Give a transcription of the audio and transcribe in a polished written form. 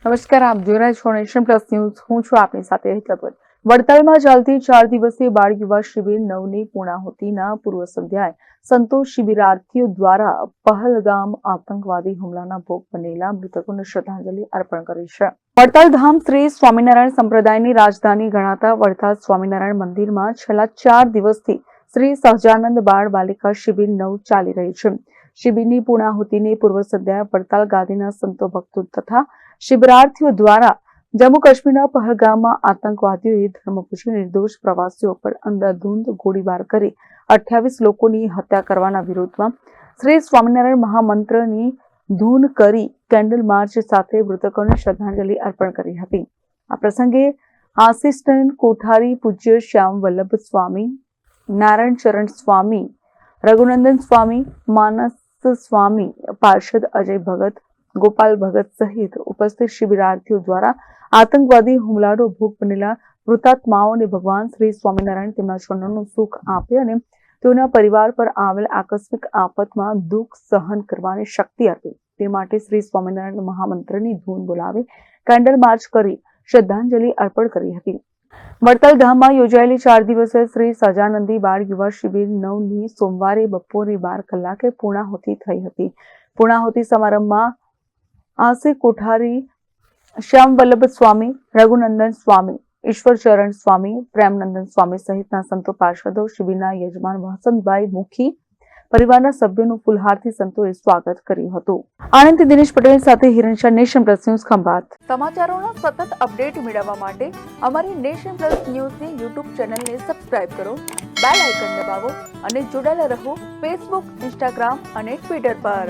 નમસ્કાર, આપ જોઈ રહ્યા છો નેશન પ્લસ ન્યૂઝ. હું છું આપની સાથે હેતલ. વડતાલમાં ચાલતી 4 દિવસીય બાળ યુવા શિબિર 9ની પૂર્ણાહુતિના પૂર્વ સંધ્યાએ સંતોષ શિબિરાર્થીઓ દ્વારા પહલગામ આતંકવાદી હુમલાના ભોગ બનેલા મૃતકોને શ્રદ્ધાંજલિ અર્પણ કરી છે. વડતાલ ધામ શ્રી સ્વામિનારાયણ સંપ્રદાયની રાજધાની ગણાતા વડતાલ સ્વામિનારાયણ મંદિરમાં છેલ્લા 4 દિવસથી શ્રી સહજાનંદ બાળ બાલિકા શિબિર 9 ચાલી રહી છે. શિબિરની પૂર્ણાહુતિની પૂર્વ સંધ્યાએ વડતાલ ગાદીના સંતો ભક્તો તથા શિબિરાર્થીઓ દ્વારા જમ્મુ કાશ્મીરના પહલગામમાં આતંકવાદીઓએ ધર્મપુજી નિર્દોષ પ્રવાસીઓ પર અંધાધૂંધ ગોળીબાર કરી 28 લોકોની હત્યા કરવાના વિરોધમાં શ્રી સ્વામિનારાયણ મહામંત્રની ધૂન કરી કેન્ડલ માર્ચ સાથે મૃતકોને શ્રદ્ધાંજલિ અર્પણ કરી હતી. આ પ્રસંગે આસિસ્ટન્ટ કોઠારી પૂજ્ય શ્યામ વલ્લભ સ્વામી, નારાયણ ચરણ સ્વામી, રઘુનંદન સ્વામી, માનસ સ્વામી, પાર્ષદ અજય ભગત, ગોપાલ ભગત સહિત ઉપસ્થિત શિબિરાર્થીઓ દ્વારા આતંકવાદી હુમલાનો ભોગ બનેલા મૃતાત્માઓને ભગવાન શ્રી સ્વામિનારાયણ તેમના ચરણોનું સુખ આપે અને તેઓના પરિવાર પર આવેલ આકસ્મિક આફતમાં દુઃખ સહન કરવાની શક્તિ આપે તે માટે શ્રી સ્વામિનારાયણ મહામંત્રની ધૂન બોલાવી કેન્ડલ માર્ચ કરી શ્રદ્ધાંજલિ અર્પણ કરી હતી. વડતાલ ધામમાં યોજાયેલી 4 દિવસીય શ્રી સહજાનંદી બાળ યુવા શિબિર 9ની સોમવારે બપોરે 12 કલાકે પૂર્ણાહુતિ થઈ હતી. પૂર્ણાહુતિ સમારંભમાં આસિક કોઠારી શ્યામ વલ્લભ સ્વામી, રઘુનંદન સ્વામી, ઈશ્વરચરણ સ્વામી, પ્રેમનંદન સ્વામી સહિતના સંતો પાર્ષદો, શિબિરના યજમાન વસંતભાઈ મુખી પરિવારના સભ્યોનું ફુલહારથી સંતોએ સ્વાગત કર્યું હતું. આણંદથી દિનેશ પટેલ સાથે હિરણશાહ, નેશન પ્લસ ન્યૂઝ, ખંભાત. સમાચારોના સતત અપડેટ મેળવવા માટે અમારી નેશન પ્લસ ન્યૂઝની યુટ્યુબ ચેનલને સબસ્ક્રાઇબ કરો, બેલ આઇકન દબાવો અને જોડાયેલા રહો ફેસબુક, ઇન્સ્ટાગ્રામ અને ટ્વિટર પર.